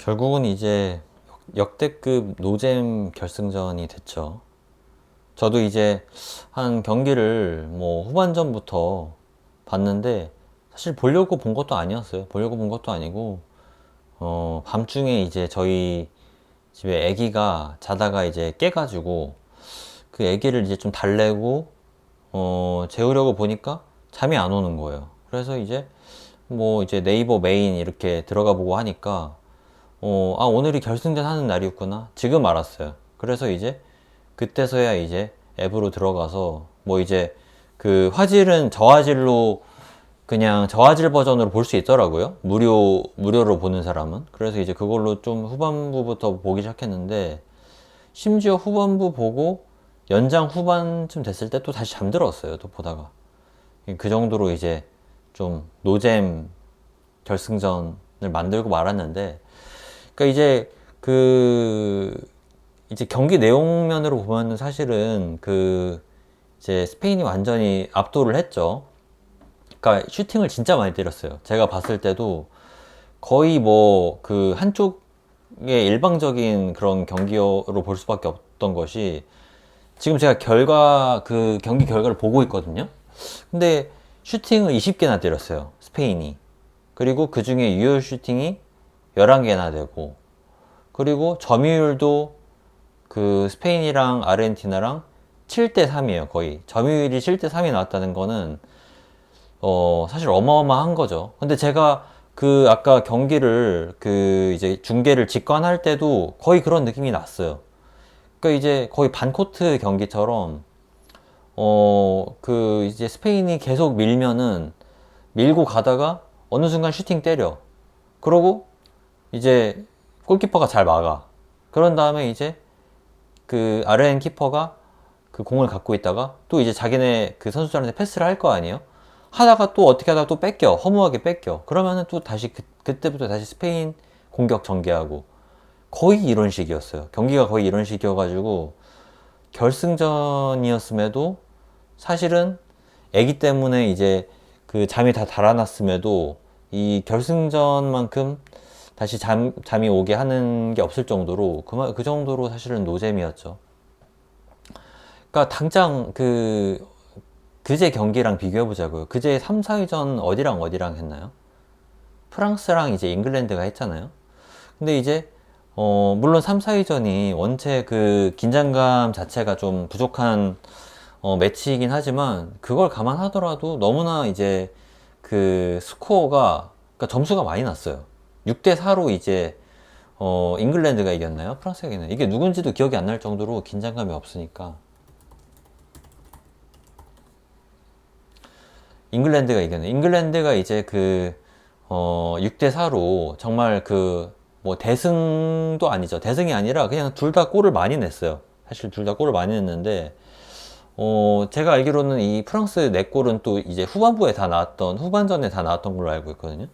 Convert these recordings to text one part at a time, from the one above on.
결국은 이제 역대급 노잼 결승전이 됐죠. 저도 이제 한 경기를 뭐 후반전부터 봤는데 사실 보려고 본 것도 아니었어요. 보려고 본 것도 아니고 밤중에 이제 저희 집에 아기가 자다가 이제 깨가지고 그 아기를 이제 좀 달래고 재우려고 보니까 잠이 안 오는 거예요. 그래서 이제 뭐 이제 네이버 메인 이렇게 들어가 보고 하니까 오늘이 결승전 하는 날이었구나. 지금 알았어요. 그래서 이제 그때서야 이제 앱으로 들어가서 뭐 이제 그 화질은 저화질로 그냥 저화질 버전으로 볼 수 있더라고요. 무료로 보는 사람은. 그래서 이제 그걸로 좀 후반부부터 보기 시작했는데 심지어 후반부 보고 연장 후반쯤 됐을 때 또 다시 잠들었어요. 또 보다가. 그 정도로 이제 좀 노잼 결승전을 만들고 말았는데 그러니까 이제 경기 내용면으로 보면은 사실은 이제 스페인이 완전히 압도를 했죠. 그러니까 슈팅을 진짜 많이 때렸어요. 제가 봤을 때도 거의 뭐 그 한쪽의 일방적인 그런 경기로 볼 수밖에 없던 것이 지금 제가 경기 결과를 보고 있거든요. 근데 슈팅을 20개나 때렸어요. 스페인이. 그리고 그 중에 유효 슈팅이 11개나 되고 그리고 점유율도 그 스페인이랑 아르헨티나랑 7대 3이에요. 거의 점유율이 7대 3이 나왔다는 거는 사실 어마어마한 거죠. 근데 제가 그 아까 경기를 그 이제 중계를 직관할 때도 거의 그런 느낌이 났어요. 그러니까 이제 거의 반코트 경기처럼 그 이제 스페인이 계속 밀면은 밀고 가다가 어느 순간 슈팅 때려. 그러고 이제 골키퍼가 잘 막아. 그런 다음에 이제 그 아르헨 키퍼가 그 공을 갖고 있다가 또 이제 자기네 그 선수들한테 패스를 할 거 아니에요? 하다가 또 어떻게 하다가 또 뺏겨. 허무하게 뺏겨. 그러면은 또 다시 그때부터 다시 스페인 공격 전개하고 거의 이런 식이었어요. 경기가 거의 이런 식이어가지고 결승전이었음에도 사실은 애기 때문에 이제 그 잠이 다 달아났음에도 이 결승전만큼 다시 잠이 오게 하는 게 없을 정도로 그 정도로 사실은 노잼이었죠. 그러니까 당장 그제 경기랑 비교해 보자고요. 그제 3, 4위전 어디랑 했나요? 프랑스랑 이제 잉글랜드가 했잖아요. 근데 이제 물론 3, 4위전이 원체 그 긴장감 자체가 좀 부족한 매치이긴 하지만 그걸 감안하더라도 너무나 이제 그 스코어가 그러니까 점수가 많이 났어요. 6대 4로 이제 잉글랜드가 이겼나요? 프랑스가 이겼나요? 이게 누군지도 기억이 안 날 정도로 긴장감이 없으니까 잉글랜드가 이겼네. 잉글랜드가 이제 6대 4로 정말 뭐 대승도 아니죠. 대승이 아니라 그냥 둘 다 골을 많이 냈어요. 사실 둘 다 골을 많이 냈는데 제가 알기로는 이 프랑스 4골은 또 이제 후반전에 다 나왔던 걸로 알고 있거든요.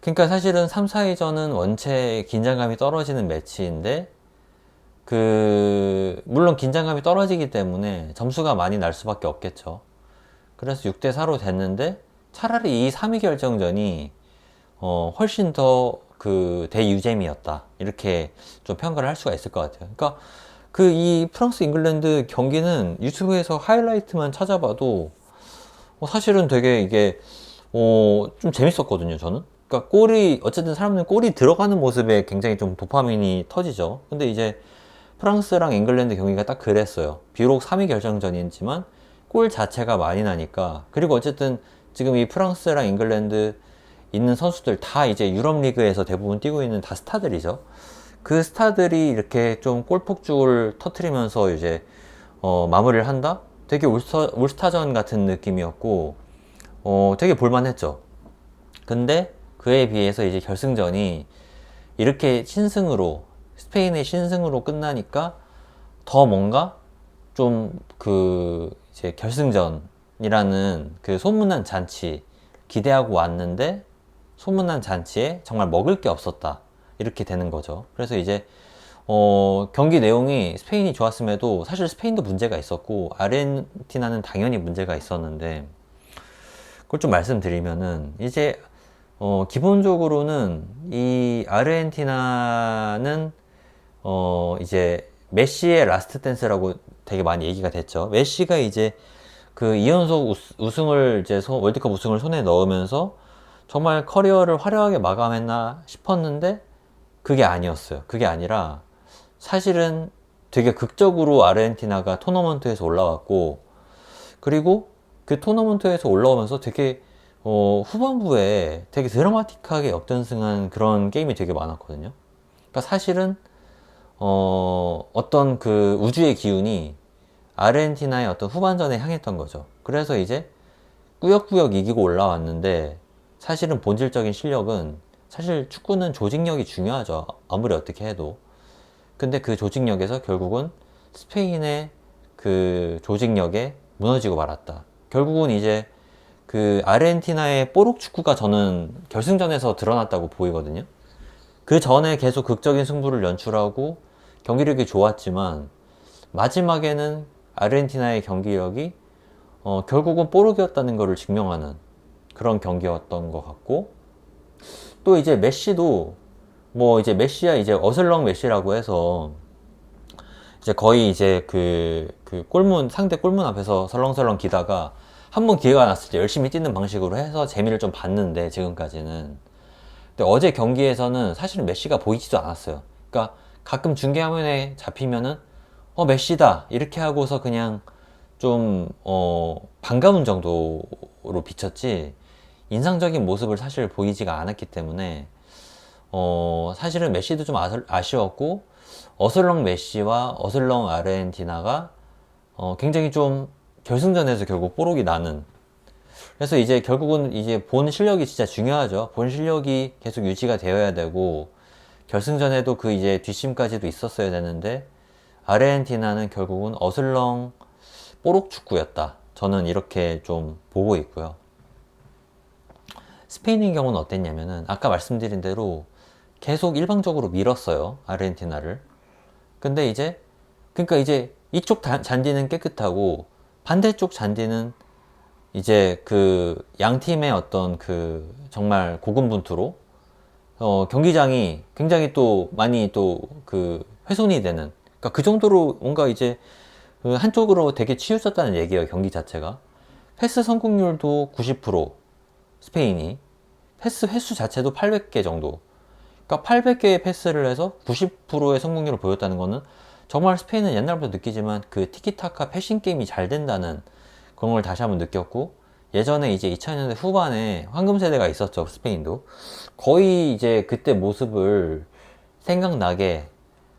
그러니까 사실은 3, 4위전은 원체 긴장감이 떨어지는 매치인데 물론 긴장감이 떨어지기 때문에 점수가 많이 날 수밖에 없겠죠. 그래서 6대 4로 됐는데 차라리 이 3위 결정전이 훨씬 더 대유잼이었다. 이렇게 좀 평가를 할 수가 있을 것 같아요. 그러니까 이 프랑스 잉글랜드 경기는 유튜브에서 하이라이트만 찾아봐도 사실은 되게 이게 좀 재밌었거든요, 저는. 그러니까 어쨌든 사람들은 골이 들어가는 모습에 굉장히 좀 도파민이 터지죠. 근데 이제 프랑스랑 잉글랜드 경기가 딱 그랬어요. 비록 3위 결정전이지만 골 자체가 많이 나니까. 그리고 어쨌든 지금 이 프랑스랑 잉글랜드 있는 선수들 다 이제 유럽 리그에서 대부분 뛰고 있는 다 스타들이죠. 그 스타들이 이렇게 좀 골폭죽을 터트리면서 이제 마무리를 한다? 되게 올스타전 같은 느낌이었고 되게 볼만했죠. 근데 그에 비해서 이제 결승전이 이렇게 스페인의 신승으로 끝나니까 더 뭔가 좀 이제 결승전이라는 그 소문난 잔치 기대하고 왔는데 소문난 잔치에 정말 먹을 게 없었다. 이렇게 되는 거죠. 그래서 이제 경기 내용이 스페인이 좋았음에도 사실 스페인도 문제가 있었고 아르헨티나는 당연히 문제가 있었는데 그걸 좀 말씀드리면은 이제 기본적으로는 이 아르헨티나는 이제 메시의 라스트 댄스라고 되게 많이 얘기가 됐죠. 메시가 이제 그 2연속 우승을 이제 월드컵 우승을 손에 넣으면서 정말 커리어를 화려하게 마감했나 싶었는데 그게 아니었어요. 그게 아니라 사실은 되게 극적으로 아르헨티나가 토너먼트에서 올라왔고, 그리고 그 토너먼트에서 올라오면서 되게 후반부에 되게 드라마틱하게 역전승한 그런 게임이 되게 많았거든요. 그러니까 사실은 어떤 그 우주의 기운이 아르헨티나의 어떤 후반전에 향했던 거죠. 그래서 이제 꾸역꾸역 이기고 올라왔는데, 사실은 본질적인 실력은, 사실 축구는 조직력이 중요하죠. 아무리 어떻게 해도. 근데 그 조직력에서 결국은 스페인의 그 조직력에 무너지고 말았다. 결국은 이제 그 아르헨티나의 뽀록 축구가 저는 결승전에서 드러났다고 보이거든요. 그 전에 계속 극적인 승부를 연출하고 경기력이 좋았지만 마지막에는 아르헨티나의 경기력이 결국은 뽀록이었다는 것을 증명하는 그런 경기였던 것 같고, 또 이제 메시도 뭐 이제 메시야 이제 어슬렁 메시라고 해서 이제 거의 이제 그 골문, 상대 골문 앞에서 설렁설렁 기다가 한 번 기회가 났을 때 열심히 뛰는 방식으로 해서 재미를 좀 봤는데, 지금까지는. 근데 어제 경기에서는 사실은 메시가 보이지도 않았어요. 그러니까 가끔 중계 화면에 잡히면은 메시다 이렇게 하고서 그냥 좀 반가운 정도로 비쳤지 인상적인 모습을 사실 보이지가 않았기 때문에 사실은 메시도 좀 아쉬웠고, 어슬렁 메시와 어슬렁 아르헨티나가 굉장히 좀 결승전에서 결국 뽀록이 나는. 그래서 이제 결국은 이제 본 실력이 진짜 중요하죠. 본 실력이 계속 유지가 되어야 되고, 결승전에도 그 이제 뒷심까지도 있었어야 되는데, 아르헨티나는 결국은 어슬렁 뽀록 축구였다. 저는 이렇게 좀 보고 있고요. 스페인의 경우는 어땠냐면은 아까 말씀드린 대로 계속 일방적으로 밀었어요. 아르헨티나를. 근데 이제 그러니까 이제 이쪽 잔디는 깨끗하고 반대쪽 잔디는 이제 그 양 팀의 어떤 그 정말 고군분투로 경기장이 굉장히 또 많이 또 그 훼손이 되는, 그러니까 그 정도로 뭔가 이제 그 한쪽으로 되게 치우쳤다는 얘기예요. 경기 자체가. 패스 성공률도 90%, 스페인이 패스 횟수 자체도 800개 정도. 그러니까 800개의 패스를 해서 90%의 성공률을 보였다는 거는 정말 스페인은 옛날부터 느끼지만 그 티키타카 패싱 게임이 잘 된다는 그런 걸 다시 한번 느꼈고, 예전에 이제 2000년대 후반에 황금 세대가 있었죠. 스페인도 거의 이제 그때 모습을 생각나게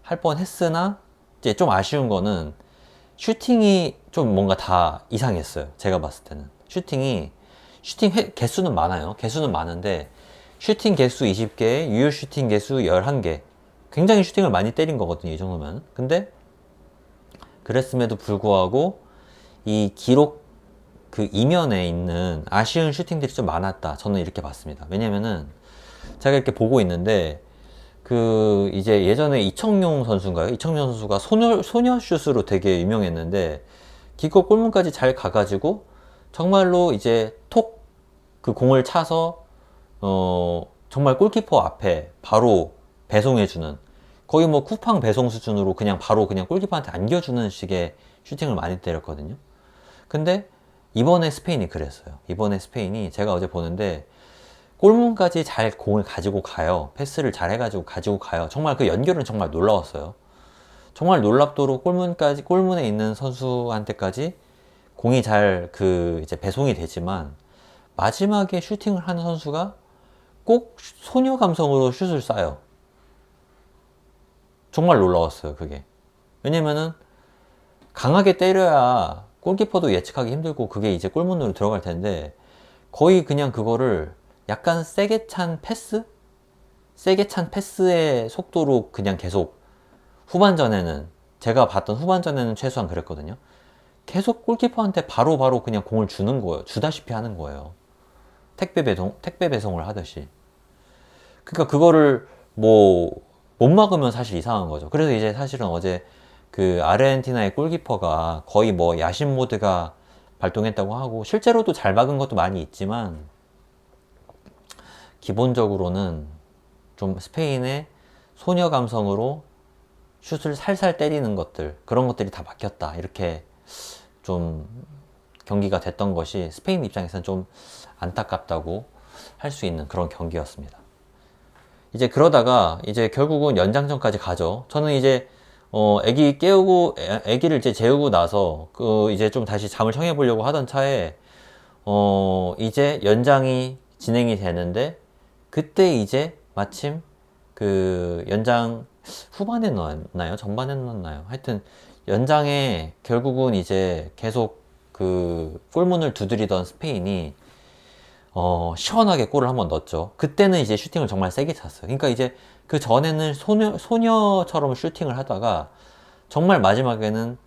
할 뻔 했으나, 이제 좀 아쉬운 거는 슈팅이 좀 뭔가 다 이상했어요. 제가 봤을 때는 슈팅 개수는 많아요. 개수는 많은데 슈팅 개수 20개, 유효 슈팅 개수 11개. 굉장히 슈팅을 많이 때린 거거든요, 이 정도면. 근데 그랬음에도 불구하고 이 기록 그 이면에 있는 아쉬운 슈팅들이 좀 많았다. 저는 이렇게 봤습니다. 왜냐면은 제가 이렇게 보고 있는데 그 이제 예전에 이청용 선수인가요? 이청용 선수가 소녀슛으로 되게 유명했는데 기껏 골문까지 잘 가가지고 정말로 이제 톡 그 공을 차서 정말 골키퍼 앞에 바로 배송해주는, 거의 뭐 쿠팡 배송 수준으로 그냥 바로 그냥 골키퍼한테 안겨주는 식의 슈팅을 많이 때렸거든요. 근데 이번에 스페인이 그랬어요. 이번에 스페인이 제가 어제 보는데 골문까지 잘 공을 가지고 가요. 패스를 잘 해가지고 가지고 가요. 정말 그 연결은 정말 놀라웠어요. 정말 놀랍도록 골문에 있는 선수한테까지 공이 잘 그 이제 배송이 되지만 마지막에 슈팅을 하는 선수가 꼭 소녀 감성으로 슛을 쏴요. 정말 놀라웠어요, 그게. 왜냐면은 강하게 때려야 골키퍼도 예측하기 힘들고 그게 이제 골문으로 들어갈 텐데 거의 그냥 그거를 약간 세게 찬 패스? 세게 찬 패스의 속도로 그냥 계속 후반전에는, 제가 봤던 후반전에는 최소한 그랬거든요. 계속 골키퍼한테 바로바로 그냥 공을 주는 거예요. 주다시피 하는 거예요. 택배 배송을 하듯이. 그러니까 그거를 뭐 못 막으면 사실 이상한 거죠. 그래서 이제 사실은 어제 그 아르헨티나의 골키퍼가 거의 뭐 야신 모드가 발동했다고 하고, 실제로도 잘 막은 것도 많이 있지만 기본적으로는 좀 스페인의 소녀 감성으로 슛을 살살 때리는 것들, 그런 것들이 다 막혔다. 이렇게 좀 경기가 됐던 것이 스페인 입장에서는 좀 안타깝다고 할 수 있는 그런 경기였습니다. 이제 그러다가 이제 결국은 연장전까지 가죠. 저는 이제 애기 깨우고 애기를 이제 재우고 나서 그 이제 좀 다시 잠을 청해 보려고 하던 차에 이제 연장이 진행이 되는데 그때 이제 마침 그 연장 후반에 넣었나요? 전반에 넣었나요? 하여튼 연장에 결국은 이제 계속 그 골문을 두드리던 스페인이 시원하게 골을 한번 넣었죠. 그때는 이제 슈팅을 정말 세게 찼어요. 그러니까 이제 그 전에는 소녀처럼 슈팅을 하다가 정말 마지막에는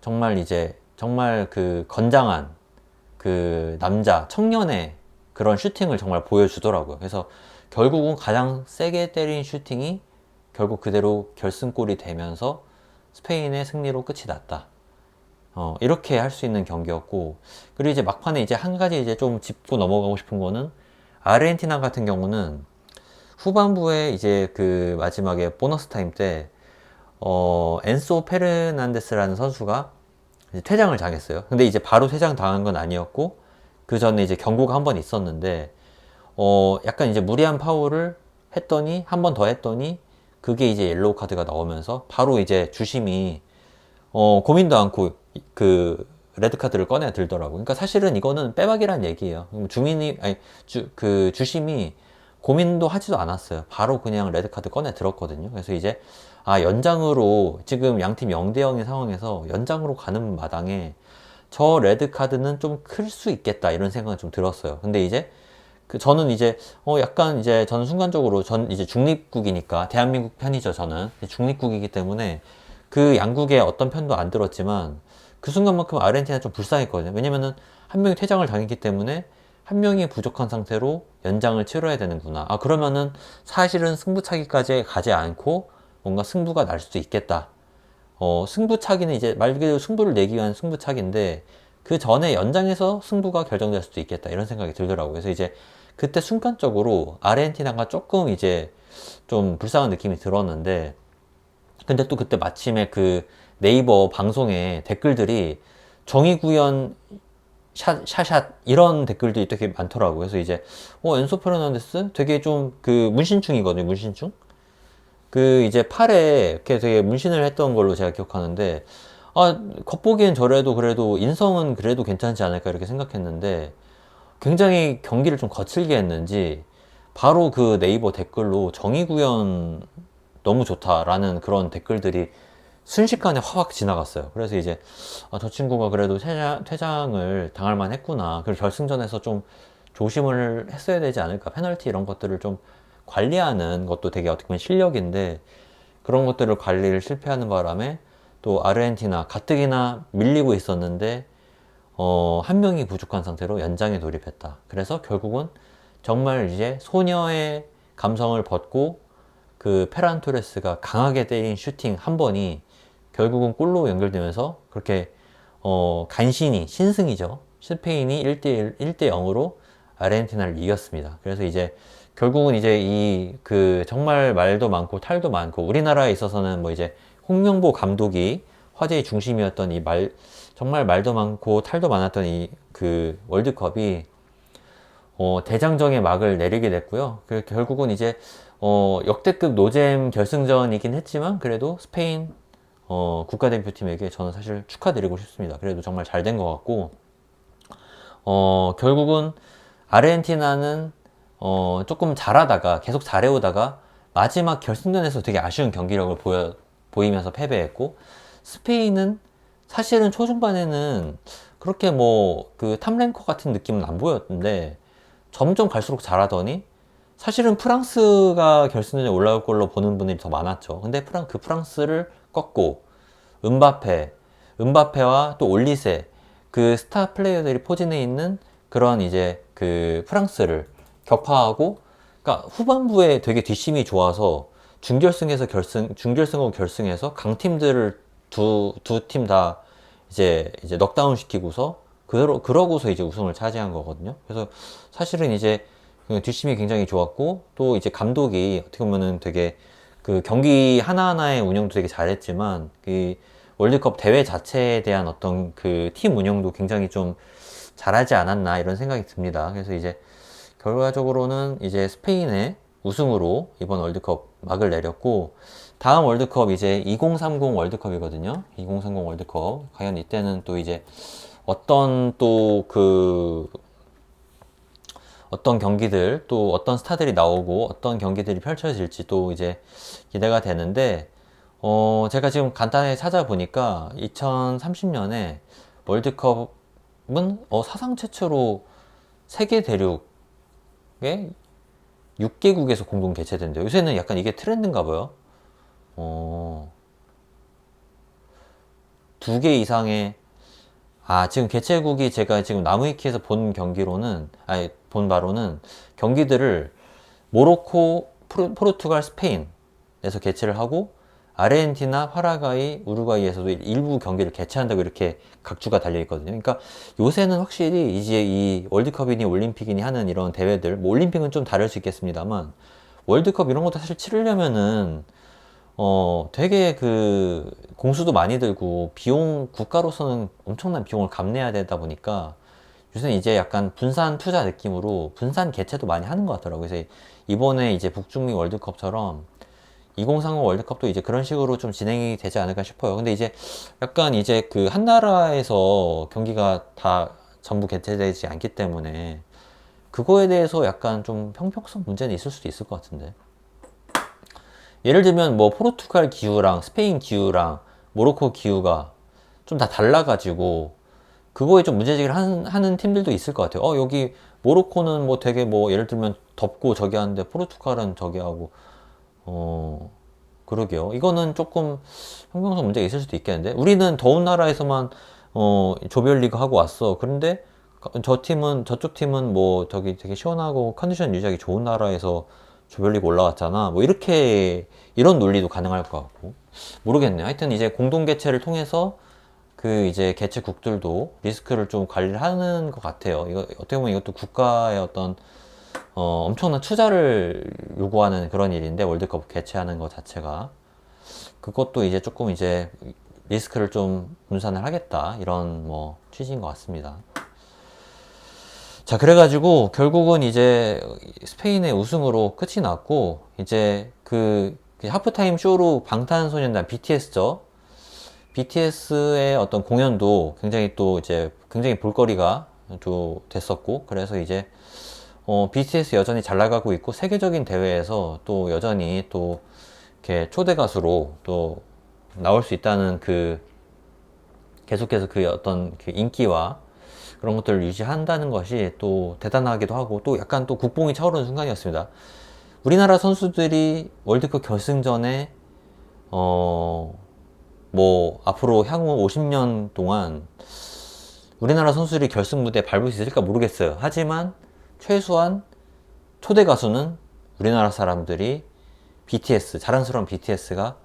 정말 이제 정말 그 건장한 그 남자, 청년의 그런 슈팅을 정말 보여주더라고요. 그래서 결국은 가장 세게 때린 슈팅이 결국 그대로 결승골이 되면서 스페인의 승리로 끝이 났다. 이렇게 할 수 있는 경기였고, 그리고 이제 막판에 이제 한 가지 이제 좀 짚고 넘어가고 싶은 거는 아르헨티나 같은 경우는 후반부에 이제 그 마지막에 보너스 타임 때 엔소 페르난데스라는 선수가 이제 퇴장을 당했어요. 근데 이제 바로 퇴장 당한 건 아니었고 그 전에 이제 경고가 한 번 있었는데 약간 이제 무리한 파울을 했더니 한 번 더 했더니 그게 이제 옐로우 카드가 나오면서 바로 이제 주심이 고민도 않고 그 레드 카드를 꺼내 들더라고. 그러니까 사실은 이거는 빼박이란 얘기예요. 주민이 아니 그 주심이 고민도 하지도 않았어요. 바로 그냥 레드 카드 꺼내 들었거든요. 그래서 이제 연장으로 지금 양팀 0대 0의 상황에서 연장으로 가는 마당에 저 레드 카드는 좀 클 수 있겠다 이런 생각은 좀 들었어요. 근데 이제 저는 이제 약간 이제 저는 순간적으로 전 이제 중립국이니까 대한민국 편이죠. 저는 중립국이기 때문에 그 양국의 어떤 편도 안 들었지만 그 순간만큼 아르헨티나 좀 불쌍했거든요. 왜냐면은 한 명이 퇴장을 당했기 때문에 한 명이 부족한 상태로 연장을 치러야 되는구나. 그러면은 사실은 승부차기까지 가지 않고 뭔가 승부가 날 수도 있겠다. 승부차기는 이제 말 그대로 승부를 내기 위한 승부차기인데 그 전에 연장에서 승부가 결정될 수도 있겠다. 이런 생각이 들더라고요. 그래서 이제 그때 순간적으로 아르헨티나가 조금 이제 좀 불쌍한 느낌이 들었는데 근데 또 그때 마침에 그 네이버 방송에 댓글들이 정의구현 샷 이런 댓글들이 되게 많더라고요. 그래서 이제 엔소 페르난데스 되게 좀 그 문신충이거든요. 문신충. 그 이제 팔에 이렇게 되게 문신을 했던 걸로 제가 기억하는데 겉보기엔 저래도 그래도 인성은 그래도 괜찮지 않을까 이렇게 생각했는데 굉장히 경기를 좀 거칠게 했는지 바로 그 네이버 댓글로 정의구현 너무 좋다라는 그런 댓글들이 순식간에 확 지나갔어요. 그래서 이제 저 친구가 그래도 퇴장을 당할 만 했구나. 그리고 결승전에서 좀 조심을 했어야 되지 않을까. 페널티 이런 것들을 좀 관리하는 것도 되게 어떻게 보면 실력인데 그런 것들을 관리를 실패하는 바람에 또 아르헨티나 가뜩이나 밀리고 있었는데 한 명이 부족한 상태로 연장에 돌입했다. 그래서 결국은 정말 이제 소녀의 감성을 벗고 그 페란 토레스가 강하게 때린 슈팅 한 번이 결국은 골로 연결되면서 그렇게 간신히 신승이죠. 스페인이 1대 0으로 아르헨티나를 이겼습니다. 그래서 이제 결국은 이제 이 그 정말 말도 많고 탈도 많고 우리나라에 있어서는 뭐 이제 홍명보 감독이 화제의 중심이었던 이 정말 말도 많고 탈도 많았던 이 그 월드컵이 대장정의 막을 내리게 됐고요. 결국은 이제 역대급 노잼 결승전이긴 했지만 그래도 스페인 국가대표팀에게 저는 사실 축하드리고 싶습니다. 그래도 정말 잘 된 것 같고 결국은 아르헨티나는 조금 잘하다가 계속 잘해오다가 마지막 결승전에서 되게 아쉬운 경기력을 보이면서 패배했고 스페인은 사실은 초중반에는 그렇게 뭐 그 탑랭커 같은 느낌은 안 보였는데 점점 갈수록 잘하더니 사실은 프랑스가 결승전에 올라올 걸로 보는 분들이 더 많았죠. 근데 그 프랑스를 꺾고 은바페와 또 올리세 그 스타 플레이어들이 포진해 있는 그런 이제 그 프랑스를 격파하고 그러니까 후반부에 되게 뒷심이 좋아서 준결승하고 결승에서 강팀들을 두 팀 다 이제 넉다운 시키고서 그러고서 이제 우승을 차지한 거거든요. 그래서 사실은 이제 뒷심이 굉장히 좋았고, 또 이제 감독이 어떻게 보면은 되게 그 경기 하나하나의 운영도 되게 잘했지만, 그 월드컵 대회 자체에 대한 어떤 그 팀 운영도 굉장히 좀 잘하지 않았나 이런 생각이 듭니다. 그래서 이제 결과적으로는 이제 스페인의 우승으로 이번 월드컵 막을 내렸고, 다음 월드컵 이제 2030 월드컵이거든요. 2030 월드컵. 과연 이때는 또 이제 어떤 또 그 어떤 경기들 또 어떤 스타들이 나오고 어떤 경기들이 펼쳐질지 또 이제 기대가 되는데, 제가 지금 간단히 찾아보니까 2030년에 월드컵은 사상 최초로 세계 대륙에 6개국에서 공동 개최된대요. 요새는 약간 이게 트렌드인가 봐요. 어, 2개 이상의, 지금 개최국이 제가 지금 나무위키에서 본 경기로는, 본 바로는 경기들을 모로코, 포르투갈, 스페인에서 개최를 하고, 아르헨티나, 파라과이, 우루과이에서도 일부 경기를 개최한다고 이렇게 각주가 달려 있거든요. 그러니까 요새는 확실히 이제 이 월드컵이니 올림픽이니 하는 이런 대회들, 뭐 올림픽은 좀 다를 수 있겠습니다만, 월드컵 이런 것도 사실 치르려면은 되게 그 공수도 많이 들고 비용, 국가로서는 엄청난 비용을 감내해야 되다 보니까 요새는 이제 약간 분산 투자 느낌으로 분산 개최도 많이 하는 것 같더라고요. 그래서 이번에 이제 북중미 월드컵처럼 2030 월드컵도 이제 그런 식으로 좀 진행이 되지 않을까 싶어요. 근데 이제 약간 이제 그 한 나라에서 경기가 다 전부 개최되지 않기 때문에 그거에 대해서 약간 좀 형평성 문제는 있을 수도 있을 것 같은데. 예를 들면 뭐 포르투갈 기후랑 스페인 기후랑 모로코 기후가 좀 다 달라가지고 그거에 좀 문제제기를 하는 팀들도 있을 것 같아요. 여기 모로코는 뭐 되게 뭐 예를 들면 덥고 저기 하는데 포르투갈은 저기 하고, 그러게요. 이거는 조금 형평성 문제가 있을 수도 있겠는데, 우리는 더운 나라에서만 조별리그 하고 왔어. 그런데 저쪽 팀은 뭐 저기 되게 시원하고 컨디션 유지하기 좋은 나라에서 조별리그 올라왔잖아. 뭐 이렇게 이런 논리도 가능할 것 같고, 모르겠네요. 하여튼 이제 공동 개최를 통해서 그 이제 개최국들도 리스크를 좀 관리를 하는 것 같아요. 이거 어떻게 보면 이것도 국가의 어떤 엄청난 투자를 요구하는 그런 일인데, 월드컵 개최하는 것 자체가 그것도 이제 조금 이제 리스크를 좀 분산을 하겠다 이런 뭐 취지인 것 같습니다. 자, 그래가지고 결국은 이제 스페인의 우승으로 끝이 났고, 이제 그 하프타임 쇼로 방탄소년단 BTS죠. BTS의 어떤 공연도 굉장히 또 이제 굉장히 볼거리가 또 됐었고, 그래서 이제 BTS 여전히 잘 나가고 있고, 세계적인 대회에서 또 여전히 또 이렇게 초대 가수로 또 나올 수 있다는 그 계속해서 그 어떤 그 인기와 그런 것들을 유지한다는 것이 또 대단하기도 하고, 또 약간 또 국뽕이 차오르는 순간이었습니다. 우리나라 선수들이 월드컵 결승전에 뭐 앞으로 향후 50년 동안 우리나라 선수들이 결승 무대에 밟을 수 있을까 모르겠어요. 하지만 최소한 초대 가수는 우리나라 사람들이 BTS, 자랑스러운 BTS가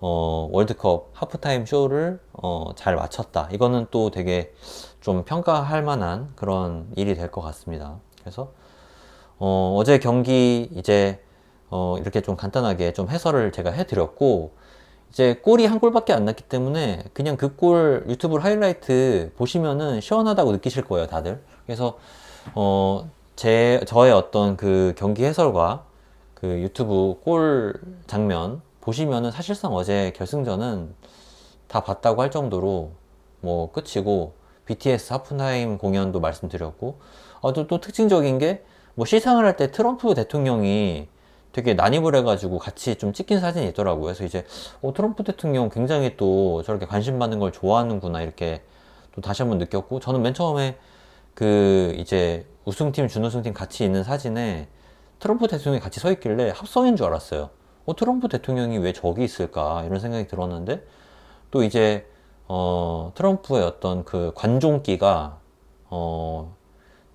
월드컵 하프타임 쇼를 잘 마쳤다. 이거는 또 되게 좀 평가할 만한 그런 일이 될 것 같습니다. 그래서 어제 경기 이제 이렇게 좀 간단하게 좀 해설을 제가 해드렸고, 이제 골이 한 골밖에 안 났기 때문에 그냥 그 골 유튜브 하이라이트 보시면은 시원하다고 느끼실 거예요, 다들. 그래서 저의 어떤 그 경기 해설과 그 유튜브 골 장면 보시면은 사실상 어제 결승전은 다 봤다고 할 정도로 뭐 끝이고, BTS 하프타임 공연도 말씀드렸고, 또 특징적인 게 뭐 시상을 할 때 트럼프 대통령이 되게 난입을 해가지고 같이 좀 찍힌 사진이 있더라고요. 그래서 이제 트럼프 대통령 굉장히 또 저렇게 관심 받는 걸 좋아하는구나 이렇게 또 다시 한번 느꼈고, 저는 맨 처음에 그 이제 우승팀 준우승팀 같이 있는 사진에 트럼프 대통령이 같이 서 있길래 합성인 줄 알았어요. 트럼프 대통령이 왜 저기 있을까 이런 생각이 들었는데, 또 이제 트럼프의 어떤 그 관종기가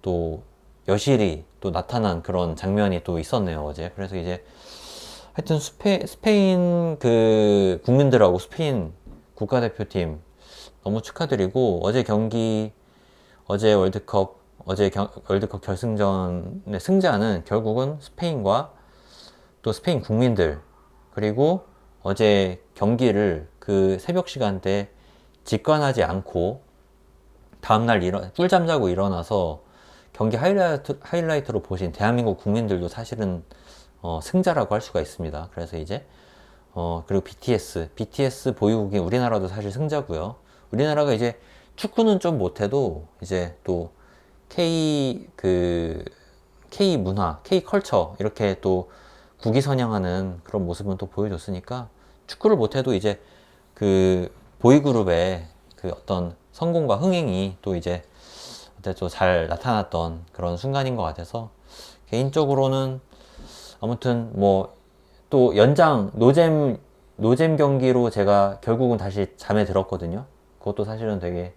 또 여실히 또 나타난 그런 장면이 또 있었네요, 어제. 그래서 이제 하여튼 스페인 그 국민들하고 스페인 국가대표팀 너무 축하드리고, 어제 경기, 어제 월드컵 어제 월드컵 결승전의 승자는 결국은 스페인과 또 스페인 국민들, 그리고 어제 경기를 그 새벽 시간대 직관하지 않고 다음날 꿀잠 자고 일어나서 경기 하이라이트로 보신 대한민국 국민들도 사실은 승자라고 할 수가 있습니다. 그래서 이제 그리고 BTS 보유국인 우리나라도 사실 승자고요. 우리나라가 이제 축구는 좀 못해도 이제 또 K 문화, K 컬처 이렇게 또 국위선양하는 그런 모습은 또 보여줬으니까 축구를 못해도 이제 그 보이그룹의 그 어떤 성공과 흥행이 또 이제 또 잘 나타났던 그런 순간인 것 같아서 개인적으로는 아무튼 뭐 또 연장 노잼 경기로 제가 결국은 다시 잠에 들었거든요. 그것도 사실은 되게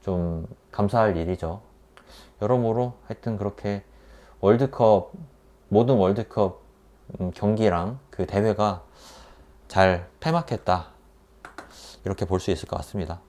좀 감사할 일이죠. 여러모로 하여튼 그렇게 월드컵 모든 월드컵 경기랑 그 대회가 잘 폐막했다 이렇게 볼 수 있을 것 같습니다.